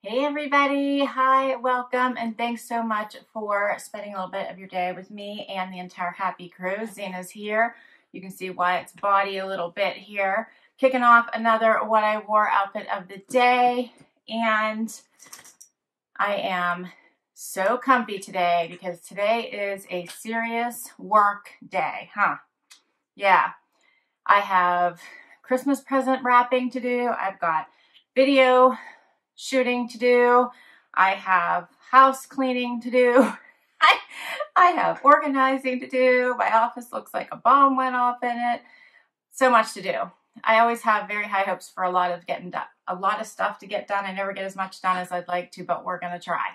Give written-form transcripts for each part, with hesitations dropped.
Hey everybody, hi, welcome, and thanks so much for spending a little bit of your day with me and the entire Happy Crew. Zena's here. You can see Wyatt's body a little bit here. Kicking off another What I Wore outfit of the day, and I am so comfy today because today is a serious work day, huh? Yeah, I have Christmas present wrapping to do. I've got video shooting to do. I have house cleaning to do. I have organizing to do. My office looks like a bomb went off in it. So much to do. I always have very high hopes for a lot of stuff to get done. I never get as much done as I'd like to, but we're gonna try.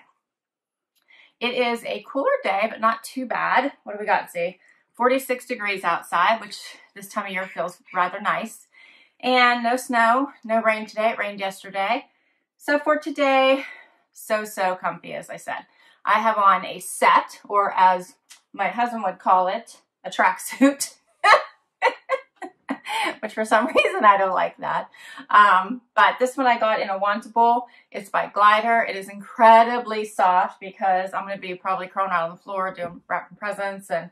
It is a cooler day, but not too bad. What do we got? See, 46 degrees outside, which this time of year feels rather nice. And no snow, no rain today. It rained yesterday. So for today, so comfy, as I said. I have on a set, or as my husband would call it, a tracksuit, which for some reason I don't like that. But this one I got in a Wantable. It's by Lyder. It is incredibly soft because I'm going to be probably crawling out on the floor doing wrapping presents and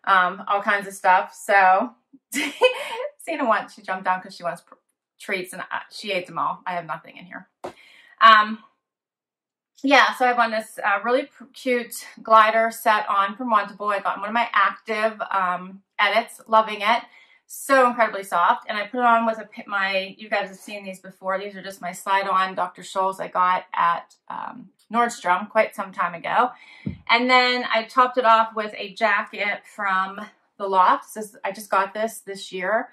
all kinds of stuff. So Zena wants, she jumped down because she wants treats and she ate them all. I have nothing in here. Yeah, so I have on this really cute glider set on from Wantable. I got one of my active edits, loving it. So incredibly soft. And I put it on with you guys have seen these before. These are just my slide-on Dr. Scholl's I got at Nordstrom quite some time ago. And then I topped it off with a jacket from the Loft. I just got this year.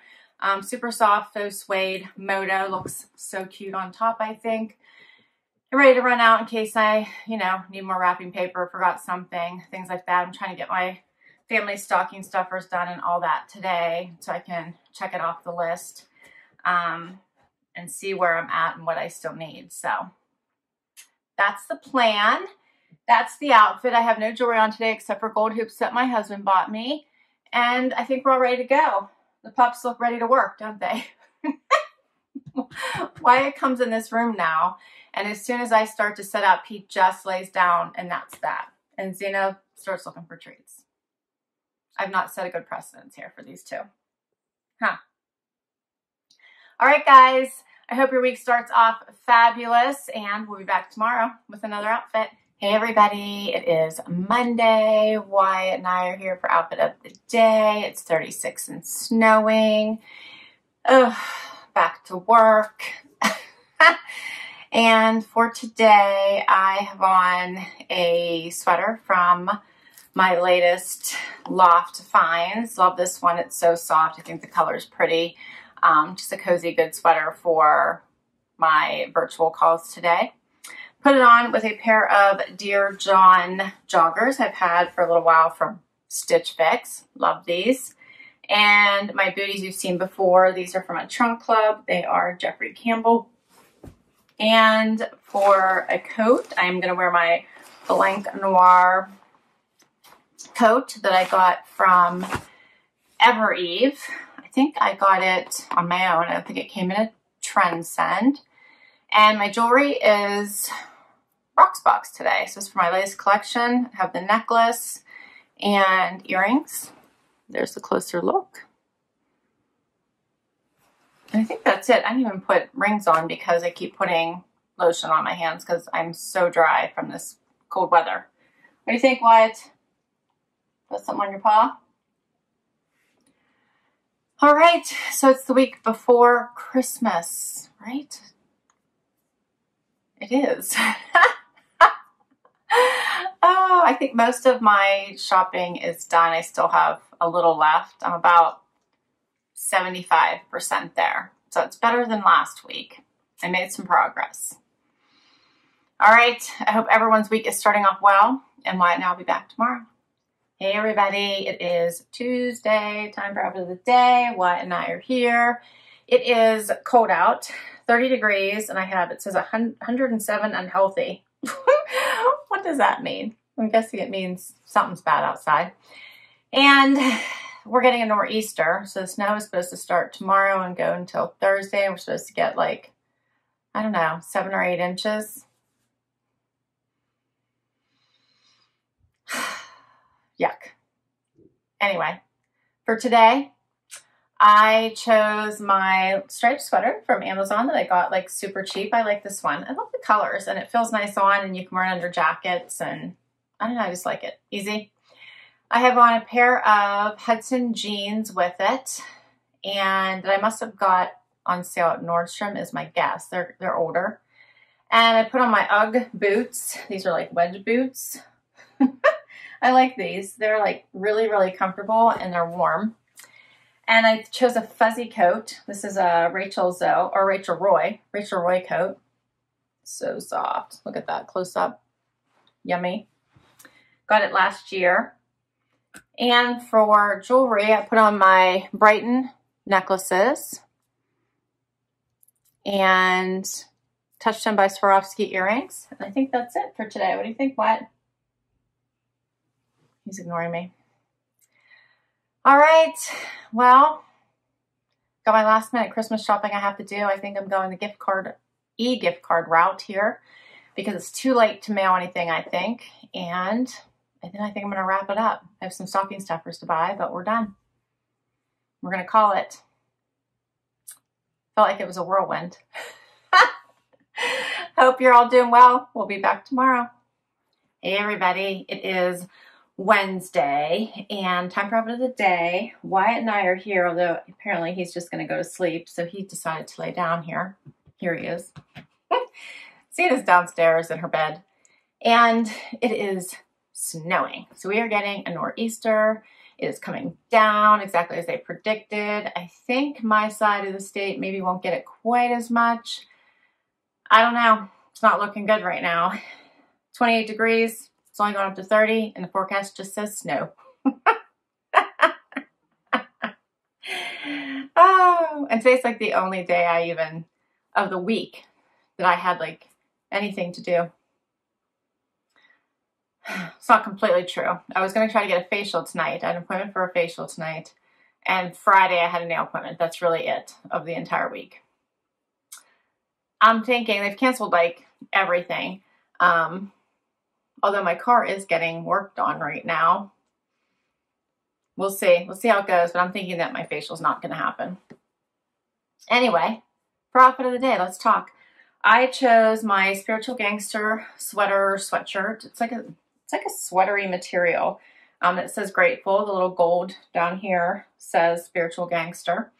Super soft, faux suede moto. Looks so cute on top, I think. I'm ready to run out in case I, need more wrapping paper, forgot something, things like that. I'm trying to get my family stocking stuffers done and all that today so I can check it off the list and see where I'm at and what I still need. So that's the plan. That's the outfit. I have no jewelry on today except for gold hoops that my husband bought me. And I think we're all ready to go. The pups look ready to work, don't they? Wyatt comes in this room now, and as soon as I start to set up, he just lays down, and that's that. And Zena starts looking for treats. I've not set a good precedence here for these two. Huh. All right, guys. I hope your week starts off fabulous, and we'll be back tomorrow with another outfit. Hey, everybody. It is Monday. Wyatt and I are here for outfit of the day. It's 36 and snowing. Ugh. Back to work. And for today, I have on a sweater from my latest Loft finds. Love this one. It's so soft. I think the color is pretty. Just a cozy, good sweater for my virtual calls today. Put it on with a pair of Dear John joggers I've had for a little while from Stitch Fix. Love these. And my booties you've seen before. These are from a trunk club. They are Jeffrey Campbell. And for a coat, I'm going to wear my Blanc Noir coat that I got from Evereve. I think I got it on my own. I don't think it came in a Trendsend. And my jewelry is Rocksbox today. So it's for my latest collection. I have the necklace and earrings. There's a closer look. And I think that's it. I didn't even put rings on because I keep putting lotion on my hands because I'm so dry from this cold weather. What do you think, Wyatt? Put something on your paw? All right, so it's the week before Christmas, right? It is. Oh, I think most of my shopping is done. I still have a little left. I'm about 75% there. So it's better than last week. I made some progress. All right. I hope everyone's week is starting off well. And Wyatt and I will be back tomorrow. Hey, everybody. It is Tuesday. Time for outfit of the day. Wyatt and I are here. It is cold out. 30 degrees. And it says 107 unhealthy. What does that mean? I'm guessing it means something's bad outside. And we're getting a nor'easter, so the snow is supposed to start tomorrow and go until Thursday. We're supposed to get like, I don't know, 7 or 8 inches. yuck. Anyway, for today, I chose my striped sweater from Amazon that I got like super cheap. I like this one. I love the colors and it feels nice on and you can wear it under jackets and I don't know, I just like it. Easy. I have on a pair of Hudson jeans with it and I must have got on sale at Nordstrom is my guess. They're older. And I put on my UGG boots. These are like wedge boots. I like these. They're like really, really comfortable and they're warm. And I chose a fuzzy coat. This is a Rachel Roy coat. So soft. Look at that close up. Yummy. Got it last year. And for jewelry, I put on my Brighton necklaces and Touchstone by Swarovski earrings. And I think that's it for today. What do you think, What? He's ignoring me. All right, well, got my last minute Christmas shopping I have to do. I think I'm going the e-gift card route here because it's too late to mail anything, I think. And then I think I'm going to wrap it up. I have some stocking stuffers to buy, but we're done. We're going to call it. Felt like it was a whirlwind. Hope you're all doing well. We'll be back tomorrow. Hey, everybody. It is Wednesday and time for outfit of the day. Wyatt and I are here, although apparently he's just going to go to sleep. So he decided to lay down here. Here he is. Cena's downstairs in her bed and it is snowing. So we are getting a nor'easter. It is coming down exactly as they predicted. I think my side of the state maybe won't get it quite as much. I don't know. It's not looking good right now. 28 degrees. It's only going up to 30 and the forecast just says snow. Oh, and today's like the only day of the week that I had like anything to do. It's not completely true. I was going to try to get a facial tonight. I had an appointment for a facial tonight. And Friday I had a nail appointment. That's really it of the entire week. I'm thinking they've canceled like everything. Although my car is getting worked on right now. We'll see. We'll see how it goes. But I'm thinking that my facial is not going to happen. Anyway, for outfit of the day, let's talk. I chose my Spiritual Gangster sweatshirt. It's like a sweatery material. It says Grateful. The little gold down here says Spiritual Gangster.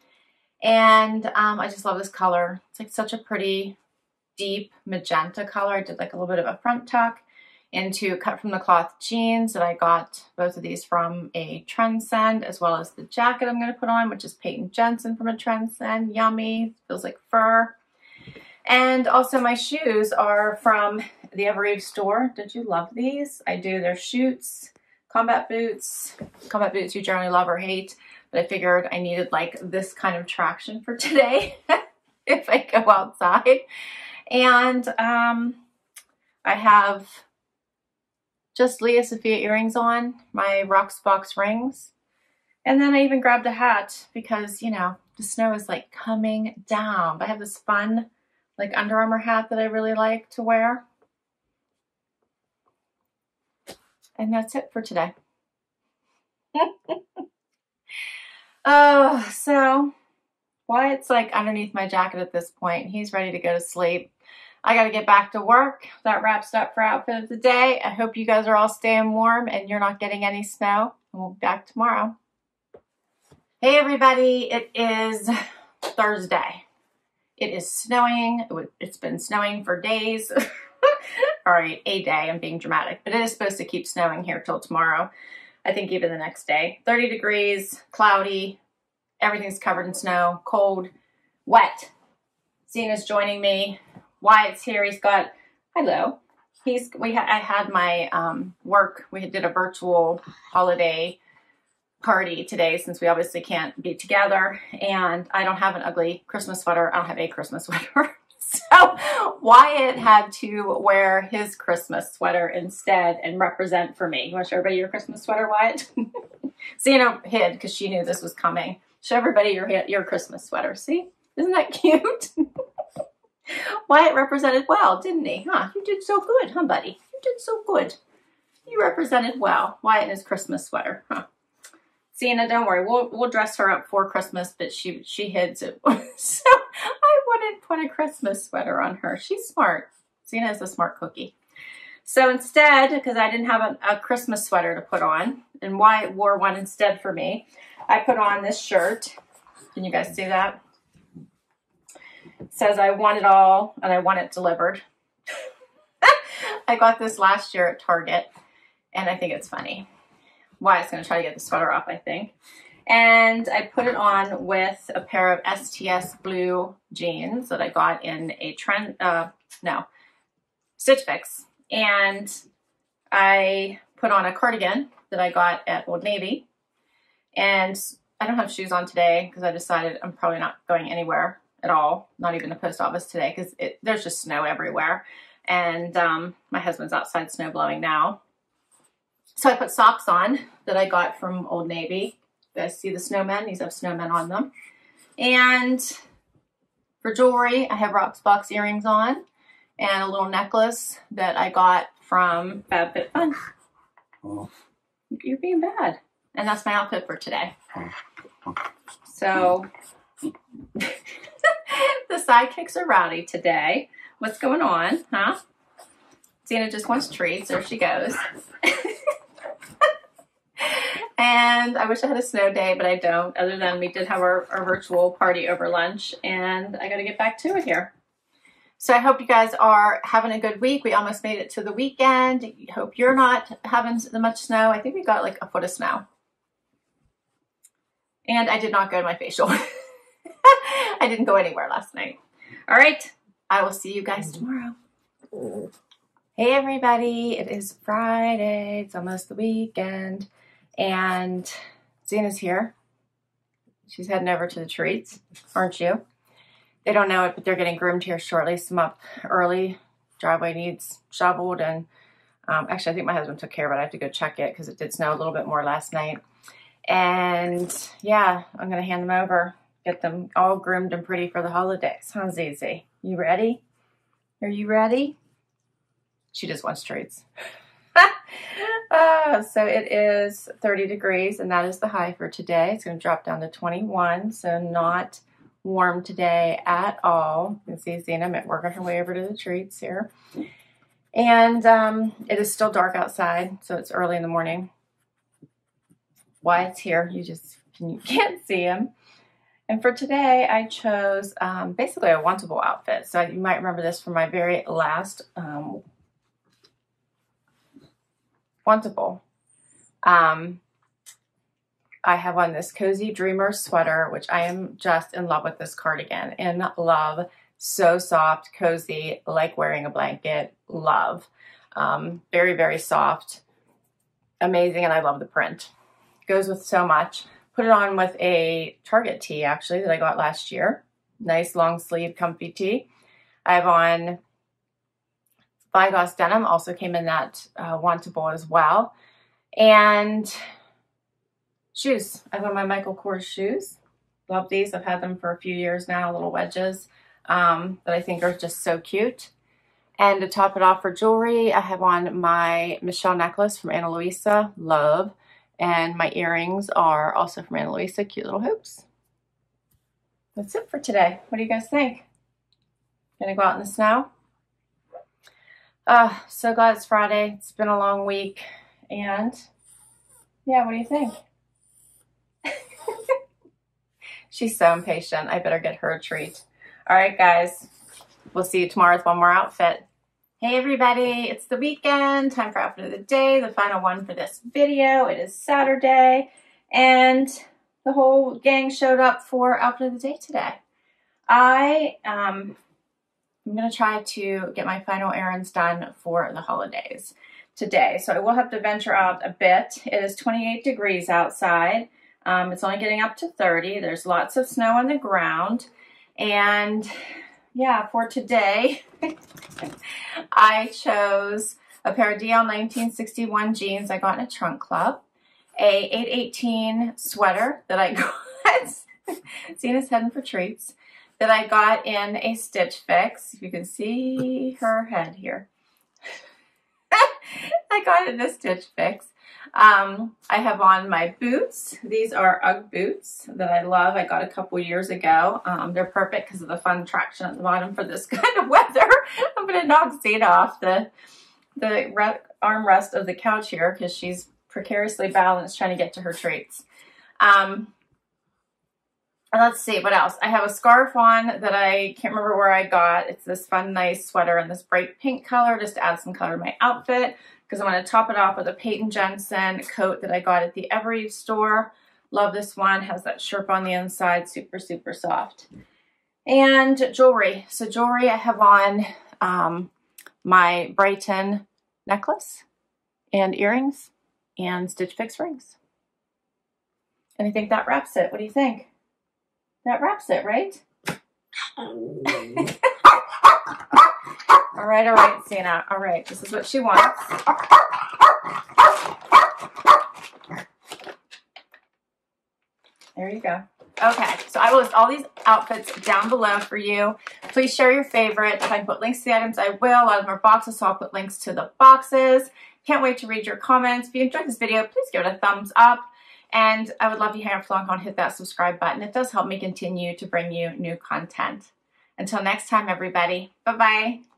And I just love this color. It's like such a pretty deep magenta color. I did like a little bit of a front tuck into cut from the cloth jeans that I got both of these from a Trendsend, as well as the jacket I'm going to put on, which is Peyton Jensen from a Trendsend. Yummy. Feels like fur. And also my shoes are from the Evereve store. Did you love these? I do. They're Chutes, combat boots. Combat boots you generally love or hate, but I figured I needed like this kind of traction for today if I go outside. And I have just Lia Sophia earrings on, my Rocksbox rings. And then I even grabbed a hat because, you know, the snow is like coming down. But I have this fun like Under Armour hat that I really like to wear. And that's it for today. Oh, so Wyatt's like underneath my jacket at this point. He's ready to go to sleep. I got to get back to work. That wraps up for outfit of the day. I hope you guys are all staying warm and you're not getting any snow. And we'll be back tomorrow. Hey everybody, it is Thursday. It is snowing. It's been snowing for days. All right, a day. I'm being dramatic. But it is supposed to keep snowing here till tomorrow. I think even the next day. 30 degrees, cloudy. Everything's covered in snow, cold, wet. Zena's joining me. Wyatt's here. He's got, hello. I had my work. We did a virtual holiday party today since we obviously can't be together. And I don't have an ugly Christmas sweater. I don't have a Christmas sweater. So Wyatt had to wear his Christmas sweater instead and represent for me. You want to show everybody your Christmas sweater, Wyatt? Zena hid because she knew this was coming. Show everybody your Christmas sweater. See? Isn't that cute? Wyatt represented well, didn't he? Huh? You did so good, huh, buddy? You did so good. You represented well. Wyatt in his Christmas sweater. Huh. Zena, don't worry. We'll dress her up for Christmas, but she hids it. So I wouldn't put a Christmas sweater on her. She's smart. Zena is a smart cookie. So instead, because I didn't have a Christmas sweater to put on, and Wyatt wore one instead for me, I put on this shirt. Can you guys see that? It says, I want it all, and I want it delivered. I got this last year at Target, and I think it's funny. Wyatt's going to try to get the sweater off, I think. And I put it on with a pair of STS Blue jeans that I got in a Stitch Fix. And I put on a cardigan that I got at Old Navy. And I don't have shoes on today because I decided I'm probably not going anywhere at all, not even the post office today, because there's just snow everywhere. And my husband's outside snow blowing now. So I put socks on that I got from Old Navy. You guys see the snowmen? These have snowmen on them. And for jewelry, I have Rocksbox earrings on and a little necklace that I got from FabFitFun. Oh. You're being bad. And that's my outfit for today. So the sidekicks are rowdy today. What's going on, huh? Zena just wants treats. There she goes. And I wish I had a snow day, but I don't. Other than we did have our virtual party over lunch, and I got to get back to it here. So I hope you guys are having a good week. We almost made it to the weekend. I hope you're not having much snow. I think we got like a foot of snow. And I did not go to my facial. I didn't go anywhere last night. All right. I will see you guys tomorrow. Hey, everybody. It is Friday. It's almost the weekend. And Zena's here. She's heading over to the treats, aren't you? They don't know it, but they're getting groomed here shortly. Some up early. Driveway needs shoveled. And actually, I think my husband took care of it. I have to go check it because it did snow a little bit more last night. And yeah, I'm going to hand them over. Get them all groomed and pretty for the holidays. Huh, Zizi? You ready? Are you ready? She just wants treats. So it is 30 degrees, and that is the high for today. It's going to drop down to 21, so not warm today at all. You can see Zena working her way over to the treats here. And it is still dark outside, so it's early in the morning. Wyatt's here. You can't see him. And for today, I chose basically a Wantable outfit. So you might remember this from my very last Wantable. I have on this Cozy Dreamer sweater, which I am just in love with this cardigan. In love. So soft, cozy, like wearing a blanket. Love. Very, very soft. Amazing, and I love the print. Goes with so much. Put it on with a Target tee, actually, that I got last year. Nice long sleeve, comfy tee. I have on Vigoss denim, also came in that Wantable as well. And shoes. I have on my Michael Kors shoes. Love these. I've had them for a few years now, little wedges that I think are just so cute. And to top it off for jewelry, I have on my Michelle necklace from Ana Luisa. Love. And my earrings are also from Ana Luisa. Cute little hoops. That's it for today. What do you guys think? Gonna go out in the snow? So glad it's Friday. It's been a long week. And yeah, what do you think? She's so impatient. I better get her a treat. All right, guys. We'll see you tomorrow with one more outfit. Hey, everybody. It's the weekend. Time for outfit of the day. The final one for this video. It is Saturday. And the whole gang showed up for outfit of the day today. I'm going to try to get my final errands done for the holidays today. So I will have to venture out a bit. It is 28 degrees outside. It's only getting up to 30. There's lots of snow on the ground. And yeah, for today, I chose a pair of DL 1961 jeans I got in a trunk club, a 818 sweater that I got, Zena's heading for treats, that I got in a Stitch Fix. You can see her head here. I got it in a Stitch Fix. I have on my boots. These are UGG boots that I love. I got a couple years ago. They're perfect because of the fun traction at the bottom for this kind of weather. I'm going to knock Zeta off the armrest of the couch here because she's precariously balanced trying to get to her treats. Let's see, what else? I have a scarf on that I can't remember where I got. It's this fun, nice sweater in this bright pink color just to add some color to my outfit because I want to top it off with a Peyton Jensen coat that I got at the Every store. Love this one. Has that Sherpa on the inside. Super, super soft. And jewelry. So jewelry, I have on my Brighton necklace and earrings and Stitch Fix rings. And I think that wraps it. What do you think? That wraps it, right? All right, Sienna. All right, this is what she wants. There you go. Okay, so I will list all these outfits down below for you. Please share your favorite. If I can put links to the items, I will. A lot of them are boxes, so I'll put links to the boxes. Can't wait to read your comments. If you enjoyed this video, please give it a thumbs up. And I would love you to hang up for long and hit that subscribe button. It does help me continue to bring you new content. Until next time, everybody. Bye-bye.